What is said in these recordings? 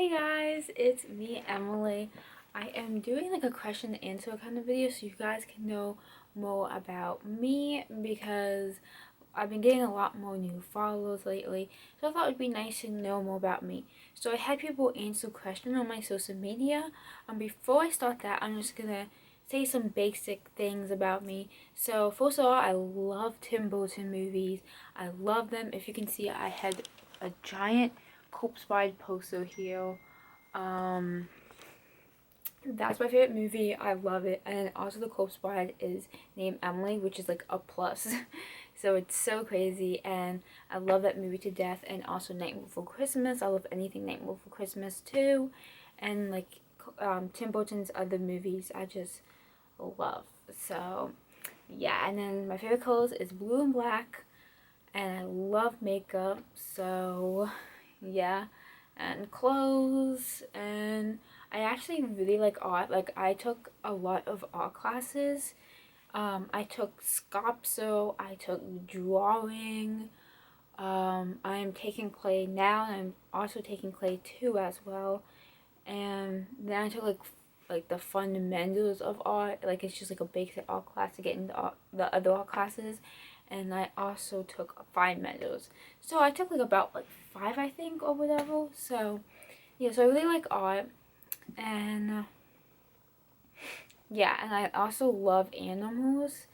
Hey guys, it's me, Emily. I am doing like a question and answer kind of video so you guys can know more about me because I've been getting a lot more new followers lately. So I thought it would be nice to know more about me. So I had people answer questions on my social media. Before I start that, I'm just gonna say some basic things about me. So first of all, I love Tim Burton movies. I love them. If you can see, I had a giant Corpse Bride poster here. Um, that's my favorite movie. I love it. And also the Corpse Bride is named Emily, which is like a plus. So it's so crazy, and I love that movie to death. And also Nightmare Before Christmas. I love anything Nightmare Before Christmas too. And like Tim Burton's other movies, I just love. So yeah, and then my favorite colors is blue and black, and I love makeup. So yeah, and clothes, and I actually really like art. Like I took a lot of art classes. I took sculpture, I took drawing. I am taking clay now, and I'm also taking clay too as well. And then I took like the fundamentals of art. Like it's just like a basic art class to get into the other art classes. And I also took fine metals. So I took like about like 5 I think or whatever. So yeah, so I really like art. And yeah, and I also love animals.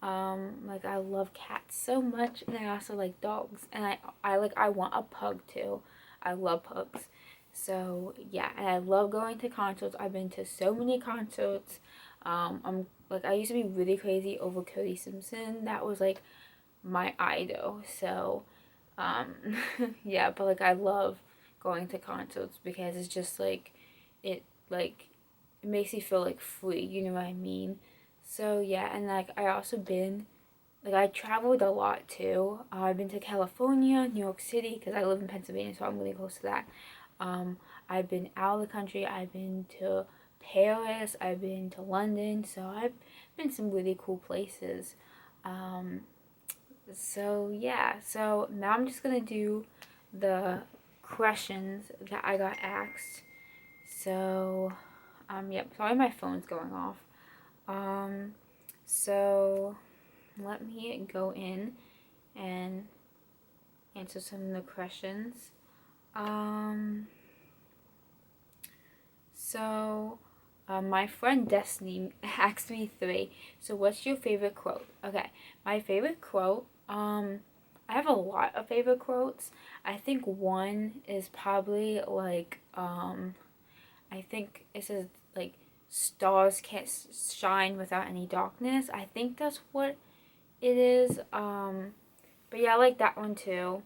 Like I love cats so much, and I also like dogs, and I want a pug too. I love pugs. So yeah, and I love going to concerts. I've been to so many concerts. I used to be really crazy over Cody Simpson. That was like my idol. So um yeah, but like I love going to concerts because it's just it like it makes you feel like free, you know what I mean? So yeah, and like I also been like I traveled a lot too. I've been to California, New York City, because I live in Pennsylvania, so I'm really close to that. I've been out of the country. I've been to Paris. I've been to London. So I've been some really cool places. Um, so yeah, so now I'm just gonna do the questions that I got asked. So, yep, sorry my phone's going off. Um, so let me go in and answer some of the questions. Um, so my friend Destiny asked me 3. So what's your favorite quote? Okay, my favorite quote, I have a lot of favorite quotes. I think one is probably like, I think it says like, stars can't shine without any darkness. I think that's what it is. But yeah, I like that one too.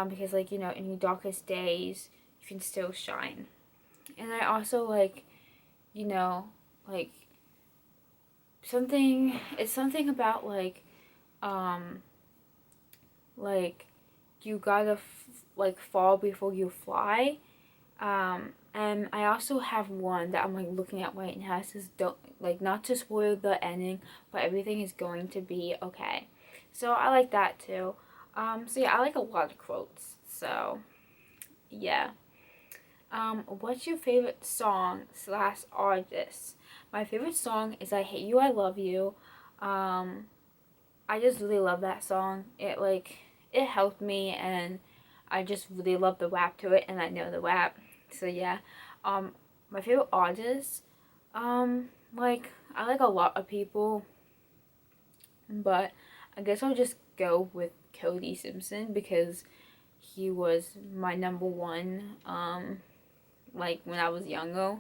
Because like, you know, in your darkest days, you can still shine. And I also like, you know, like it's something about um, like you gotta like fall before you fly. And I also have one that I'm like looking at right now. It says, don't, like, not to spoil the ending, but everything is going to be okay. So I like that too. So yeah, I like a lot of quotes. So yeah. What's your favorite song slash artist? My favorite song is I Hate You, I Love You. Um, I just really love that song. It helped me, and I just really love the rap to it, and I know the rap. So yeah. Um, my favorite artist, I like a lot of people, but I guess I'll just go with Cody Simpson because he was my number one, like when I was younger.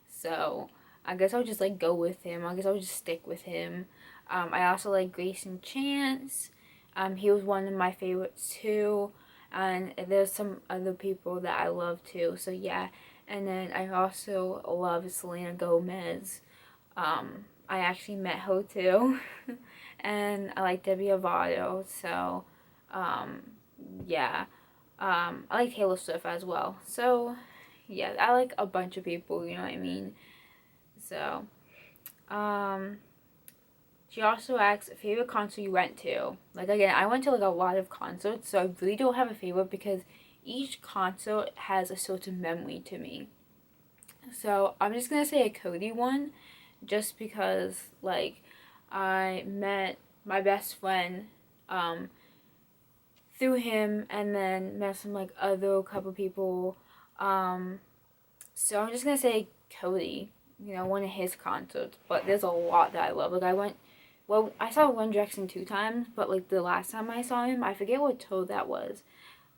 So I guess I'll just like go with him. I guess I'll just stick with him. I also like Grayson Chance. He was one of my favorites too. And there's some other people that I love too. So yeah. And then I also love Selena Gomez. I actually met her too. And I like Demi Lovato. So yeah. I like Taylor Swift as well. So yeah, I like a bunch of people, you know what I mean? So, um, she also asks favorite concert you went to. Like again, I went to like a lot of concerts, so I really don't have a favorite because each concert has a certain memory to me. So I'm just gonna say a Cody one, just because like I met my best friend um, through him, and then met some like other couple people. Um, so I'm just gonna say Cody. You know, one of his concerts, but there's a lot that I love. Like I saw One Direction 2 times, but like the last time I saw him, I forget what tour that was,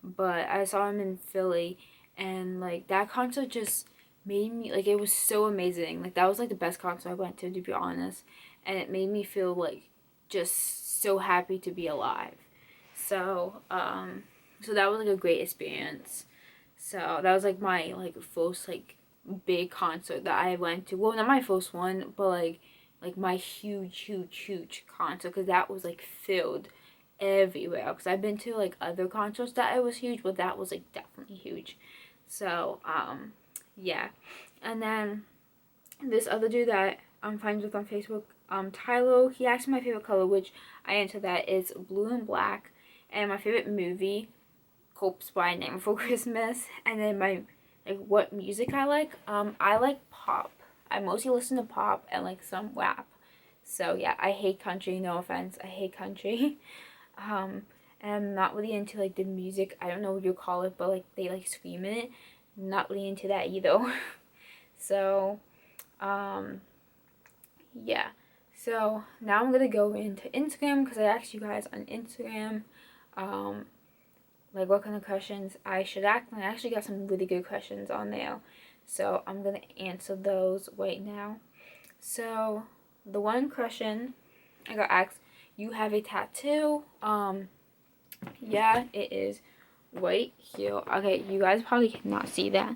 but I saw him in Philly, and like that concert just made me like, it was so amazing. Like that was like the best concert I went to be honest, and it made me feel like just so happy to be alive. So so that was like a great experience. So that was like my like first like big concert that I went to. Well, not my first one, but like my huge concert, because that was like filled everywhere. Because I've been to like other concerts that it was huge, but that was like definitely huge. So yeah, and then this other dude that I'm friends with on Facebook, Tylo, he asked me my favorite color, which I answered that is blue and black, and my favorite movie, Corpse by Name Before Christmas, and then my like what music I like pop. I mostly listen to pop and like some rap. So yeah, I hate country, no offense. I hate country. Um and I'm not really into like the music. I don't know what you call it, but like they like scream in it. Not really into that either. So um yeah. So now I'm gonna go into Instagram, because I asked you guys on Instagram um like what kind of questions I should ask, and I actually got some really good questions on there, so I'm gonna answer those right now. So the one question I got asked, you have a tattoo? Yeah, it is right here. Okay, you guys probably cannot see that,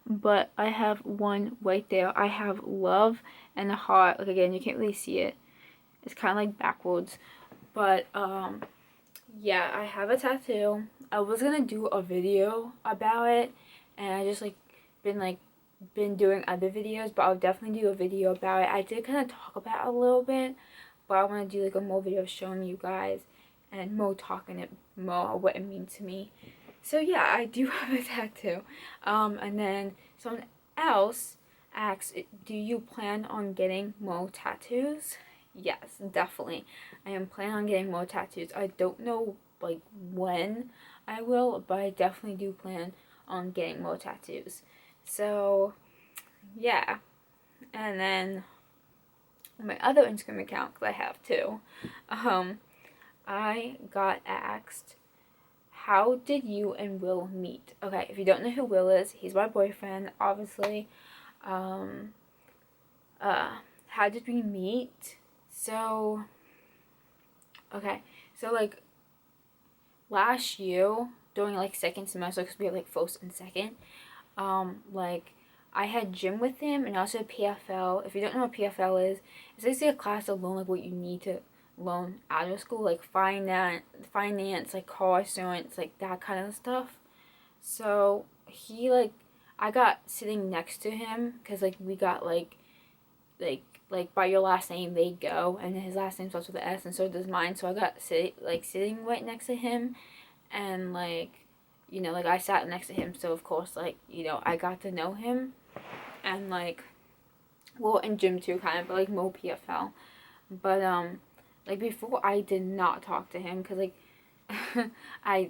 but I have one right there. I have love and a heart. Like again, you can't really see it, it's kind of like backwards, but yeah, I have a tattoo. I was gonna do a video about it, and I just been doing other videos, but I'll definitely do a video about it. I did kind of talk about it a little bit, but I want to do like a more video showing you guys and more talking it more what it means to me. So yeah, I do have a tattoo. And then someone else asks, do you plan on getting more tattoos? Yes, definitely. I am planning on getting more tattoos. I don't know like when I will, but I definitely do plan on getting more tattoos. So yeah, and then my other Instagram account, because I have two, I got asked, how did you and Will meet? Okay, if you don't know who Will is, he's my boyfriend, obviously. Um, how did we meet? So, okay, so like last year during like second semester, because we had like first and second, like I had gym with him, and also PFL. If you don't know what PFL is, it's basically a class to learn like what you need to learn out of school, like finance, like car insurance, like that kind of stuff. So he like, I got sitting next to him, because like we got like by your last name they go, and his last name starts with an S, and so does mine. So I got sitting right next to him, and like, you know, like I sat next to him, so of course like, you know, I got to know him, and like, well, in gym too kind of, but like more PFL. But like before I did not talk to him, because like I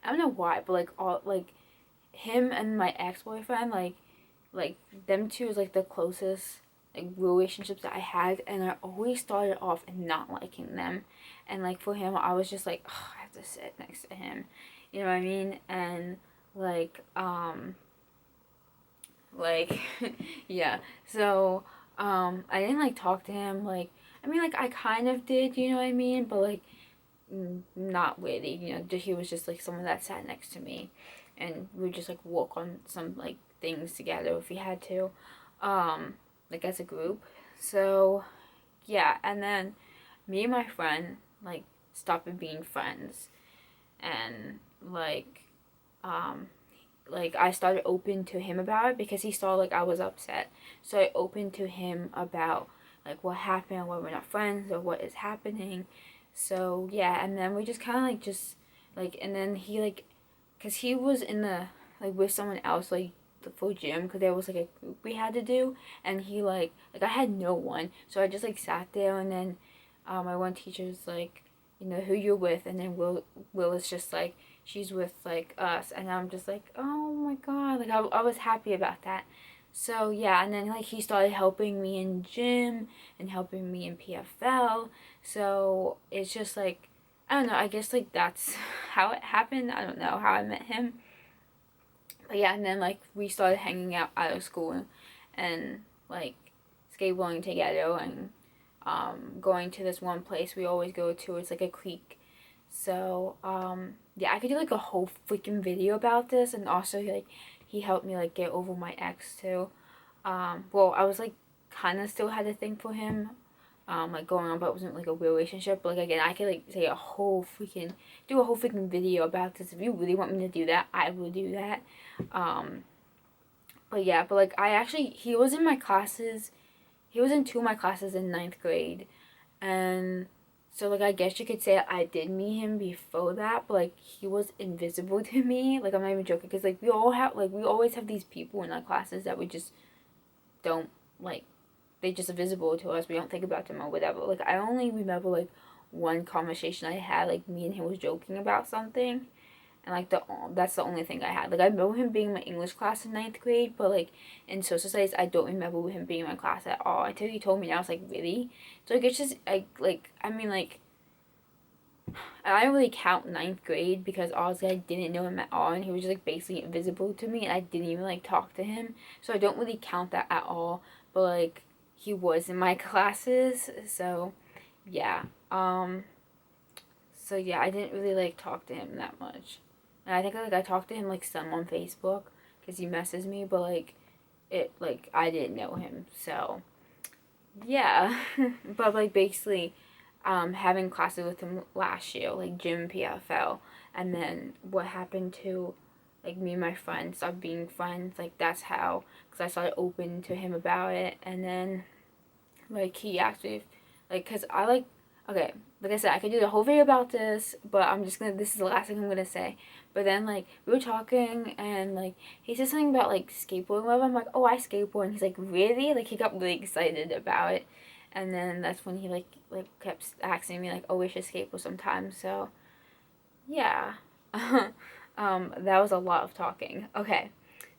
don't know why, but like all like him and my ex-boyfriend, like them two is like the closest like relationships that I had, and I always started off not liking them, and like for him I was just like, oh, I have to sit next to him, you know what I mean? And like like yeah, so I didn't like talk to him, like I mean like I kind of did, you know what I mean, but like not really, you know, he was just like someone that sat next to me, and we would just like work on some like things together if we had to, like as a group. So yeah, and then me and my friend like stopped being friends, and um like I started open to him about it, because he saw like I was upset, so I opened to him about like what happened, why we're not friends, or what is happening. So yeah, and then we just kind of like just like, and then he like because he was in the, like, with someone else, like, for gym, because there was, like, a group we had to do, and he, like, I had no one, so I just, like, sat there, and then, my one teacher was, like, you know, who you're with, and then Will is just, like, she's with, like, us, and I'm just, like, oh my god, like, I was happy about that. So, yeah, and then, like, he started helping me in gym, and helping me in PFL, so, it's just, like, I don't know, I guess, like, that's how it happened. I don't know how I met him. But yeah, and then, like, we started hanging out of school and like, skateboarding together and going to this one place we always go to. It's, like, a creek. So, yeah, I could do, like, a whole freaking video about this. And also, like, he helped me, like, get over my ex, too. Well, I was, like, kind of still had a thing for him, like, going on, but it wasn't, like, a real relationship. But, like, again, I could, like, do a whole freaking video about this. If you really want me to do that, I will do that. But yeah, but, like, he was in my classes. He was in 2 of my classes in 9th grade. And so, like, I guess you could say I did meet him before that, but, like, he was invisible to me. Like, I'm not even joking, because, like, we always have these people in our classes that we just don't, like, they just are visible to us. We don't think about them or whatever. Like, I only remember, like, one conversation I had, like, me and him was joking about something, and, like, that's the only thing I had. Like, I remember him being in my English class in 9th grade, but, like, in social studies, I don't remember him being in my class at all. Until he told me, and I was like, really? So, like, it's just, I mean, like, I don't really count 9th grade, because honestly, I didn't know him at all, and he was just, like, basically invisible to me, and I didn't even, like, talk to him, so I don't really count that at all. But, like, he was in my classes, so yeah. So yeah, I didn't really, like, talk to him that much. And I think, like, I talked to him, like, some on Facebook, because he messaged me, but, like, I didn't know him, so yeah. But, like, basically, having classes with him last year, like, gym, PFL, and then what happened to, like, me and my friends stopped being friends, like, that's how, because I started open to him about it, and then, like, he asked me if, like, because I, like, okay, like I said, I could do the whole video about this, but this is the last thing I'm gonna say. But then, like, we were talking, and, like, he said something about, like, skateboarding, whatever. I'm like, oh, I skateboard, and he's like, really? Like, he got really excited about it, and then that's when he, like, kept asking me, like, oh, we should skateboard sometime, so, yeah. That was a lot of talking. Okay,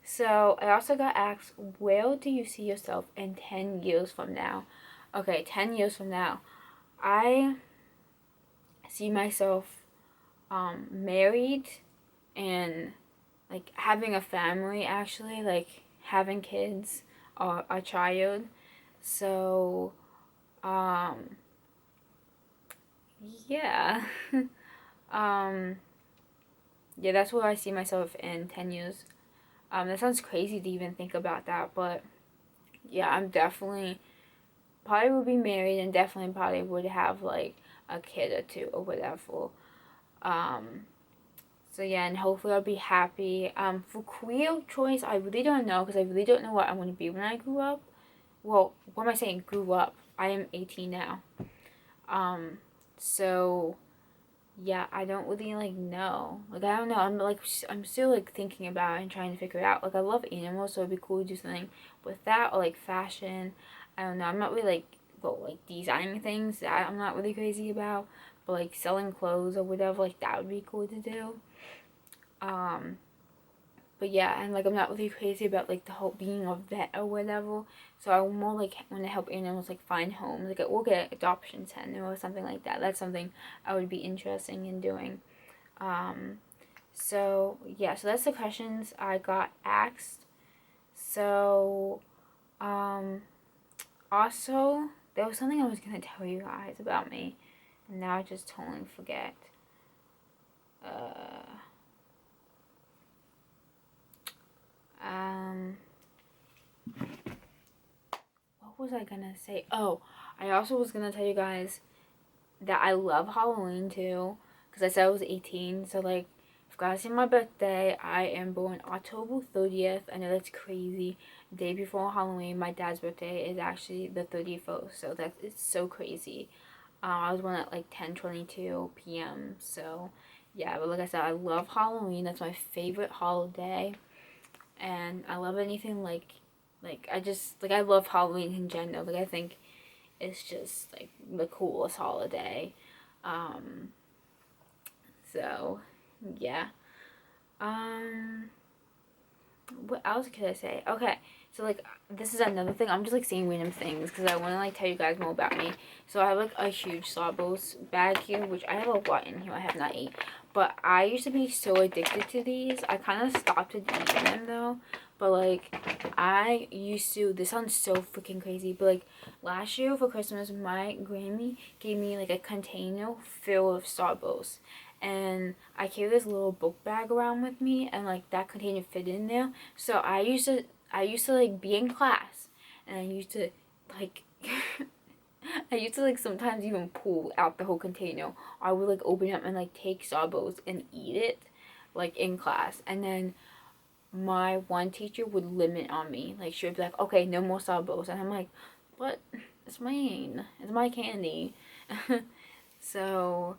so I also got asked, where do you see yourself in 10 years from now? Okay, 10 years from now, I see myself married and, like, having a family, actually, like, having kids or a child. So, yeah. um, yeah, that's where I see myself in 10 years. That sounds crazy to even think about that, but yeah, I'm definitely probably would be married, and definitely probably would have, like, a kid or two or whatever. So yeah, and hopefully I'll be happy. For career choice, I really don't know, because I really don't know what I want to be when I grew up. Well, what am I saying? Grew up. I am 18 now. So yeah, I don't really, like, know. Like, I don't know. I'm still, like, thinking about it and trying to figure it out. Like, I love animals, so it'd be cool to do something with that, or, like, fashion. I don't know. I'm not really, like, well, like, designing things that I'm not really crazy about, but, like, selling clothes or whatever, like, that would be cool to do. But yeah, and, like, I'm not really crazy about, like, the whole being a vet or whatever. So I more, like, want to help animals, like, find homes, like, or get an adoption center or something like that. That's something I would be interested in doing. So yeah, so that's the questions I got asked. So, also, there was something I was gonna tell you guys about me, and now I just totally forget. What was I gonna say? Oh, I also was gonna tell you guys that I love Halloween too, because I said I was 18, so, like, if you guys see my birthday, I am born October 30th. I know that's crazy. Day before Halloween, my dad's birthday is actually the 31st, so it's so crazy. I was born at, like, 10:22 p.m., so yeah, but like I said, I love Halloween. That's my favorite holiday. And I love anything like I just like I love Halloween in general. Like I think it's just like the coolest holiday. Um so yeah. Um what else could I say? Okay. So like this is another thing. I'm just like saying random things because I want to like tell you guys more about me. So I have like a huge Sawbones bag here, which I have a lot in here I have not ate. But I used to be so addicted to these. I kind of stopped eating them though. But like I used to. This sounds so freaking crazy. But like last year for Christmas, my Grammy gave me like a container filled of Sawbones, and I carry this little book bag around with me, and like that container fit in there. So I used to like be in class, and I used to like I used to like sometimes even pull out the whole container. I would like open it up and like take Sawbones and eat it like in class. And then my one teacher would limit on me. Like she would be like, okay, no more Sawbones. And I'm like, what? It's mine. It's my candy. So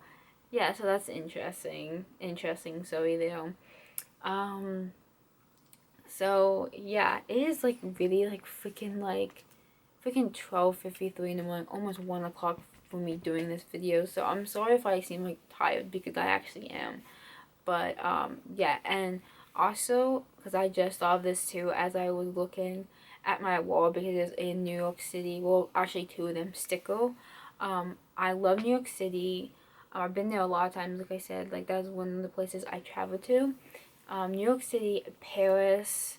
yeah, so that's interesting. Interesting, Zoe though. Um so yeah, it is like really like freaking 12:53 in the morning, almost 1 o'clock for me doing this video. So I'm sorry if I seem like tired because I actually am. But yeah, and also because I just saw this too as I was looking at my wall because it's in New York City. Well, actually two of them, Stickle. I love New York City. I've been there a lot of times, like I said. Like that's one of the places I travel to. New York City, Paris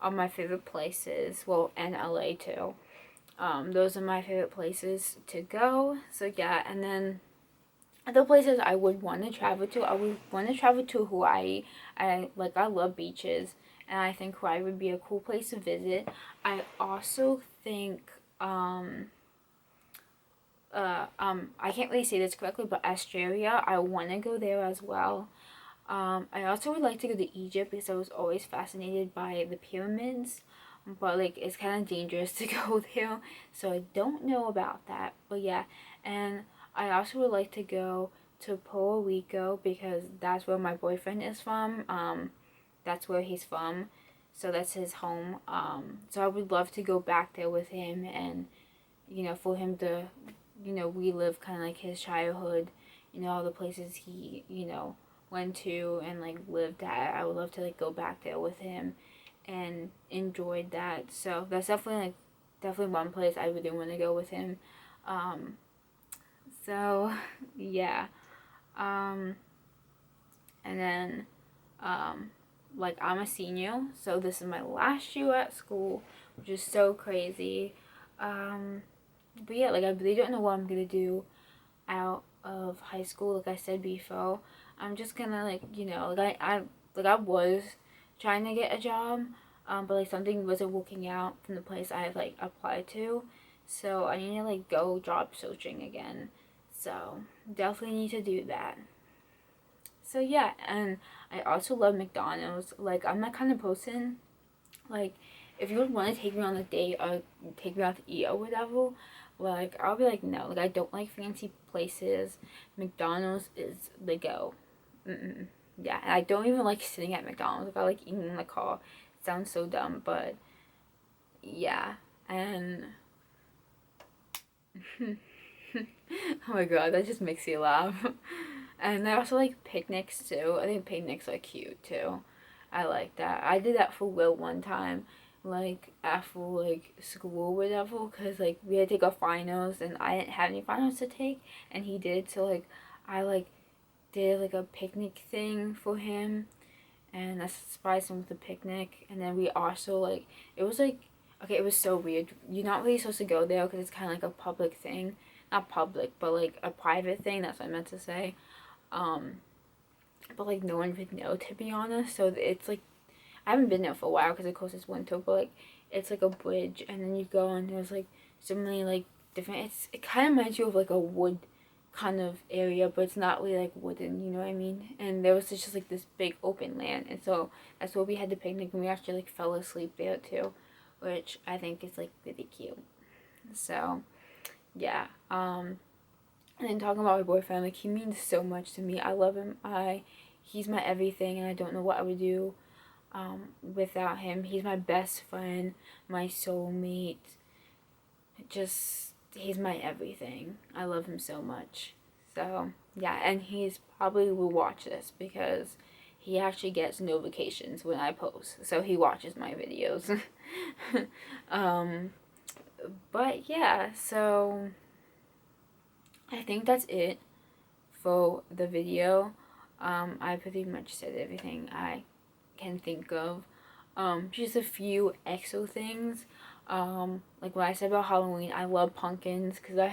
are my favorite places. Well, and LA too. Those are my favorite places to go. So yeah, and then other places I would want to travel to, I would want to travel to Hawaii. I love beaches, and I think Hawaii would be a cool place to visit. I also think I can't really say this correctly, but Australia, I want to go there as well. I also would like to go to Egypt because I was always fascinated by the pyramids, but like it's kind of dangerous to go there, so I don't know about that. But yeah, and I also would like to go to Puerto Rico because that's where my boyfriend is from. That's where he's from, so that's his home. So I would love to go back there with him and for him to relive kind of like his childhood, all the places he went to and like lived at. I would love to like go back there with him and enjoyed that. So that's definitely one place I really want to go with him. Um, so yeah. Um, and then like I'm a senior, so this is my last year at school, which is so crazy. Um, but yeah, like I really don't know what I'm gonna do out of high school. Like I said before, I'm just gonna like I was trying to get a job, but like something wasn't working out from the place I like applied to, so I need to like go job searching again. So definitely need to do that. So yeah, and I also love McDonald's. Like I'm that kind of person. Like if you would want to take me on a date or take me out to eat or whatever, like I'll be like no. Like I don't like fancy places. McDonald's is the go. Mm-mm. Yeah, and I don't even like sitting at McDonald's. Like I like eating in the car. It sounds so dumb, but yeah. And oh my god, that just makes you laugh. And I also like picnics too. I think picnics are cute too. I like that. I did that for Will one time, like after like school or whatever, cause like we had to take our finals and I didn't have any finals to take, and he did. So like I like did like a picnic thing for him, and I surprised him with a picnic. And then we also like it was like okay, it was so weird. You're not really supposed to go there because it's kind of like a public thing, not public, but like a private thing. That's what I meant to say. Um, but like no one would know to be honest. So it's like I haven't been there for a while because of course it's winter. But like it's like a bridge, and then you go and there's like so many like different. It kind of reminds you of like a wood kind of area, but it's not really like wooden. You know what I mean? And there was just like this big open land, and so that's where we had the picnic, and we actually like fell asleep there too, which I think is like really cute. So yeah. And then talking about my boyfriend, like, he means so much to me. I love him. He's my everything, and I don't know what I would do without him. He's my best friend, my soulmate. Just, he's my everything. I love him so much. So, yeah, and he's probably will watch this because he actually gets notifications when I post. So he watches my videos. But yeah, so I think that's it for the video. I pretty much said everything I can think of. Just a few extra things. Like what I said about Halloween, I love pumpkins because I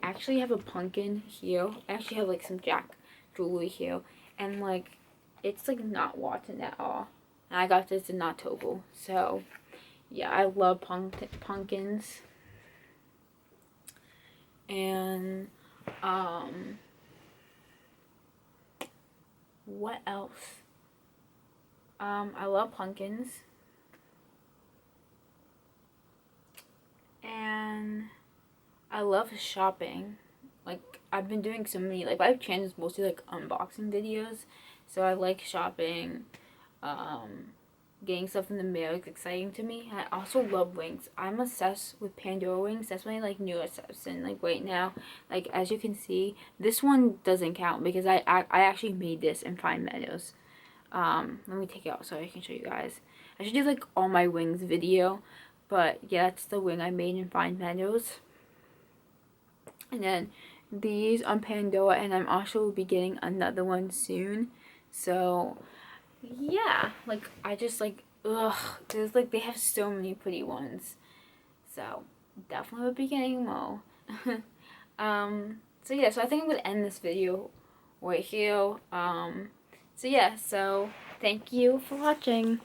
actually have a pumpkin here. I actually have like some Jack jewelry here, and like it's like not rotten at all. And I got this in October, so yeah, I love pumpkins. And what else? I love pumpkins. And I love shopping. Like, I've been doing so many, like, my channel is mostly, like, unboxing videos. So I like shopping. Getting stuff in the mail is exciting to me. I also love rings. I'm obsessed with Pandora rings. That's my, like, new obsession. Like, right now, like, as you can see, this one doesn't count because I actually made this in Find Meadows. Let me take it out so I can show you guys. I should do, like, all my wings video. But, yeah, that's the wing I made in Find Meadows. And then these on Pandora, and I'm also will be getting another one soon. So, yeah, like, I just, like, ugh, there's, like, they have so many pretty ones. So, definitely will be getting more. So, yeah, so I think I'm going to end this video right here. So, yeah, so, thank you for watching.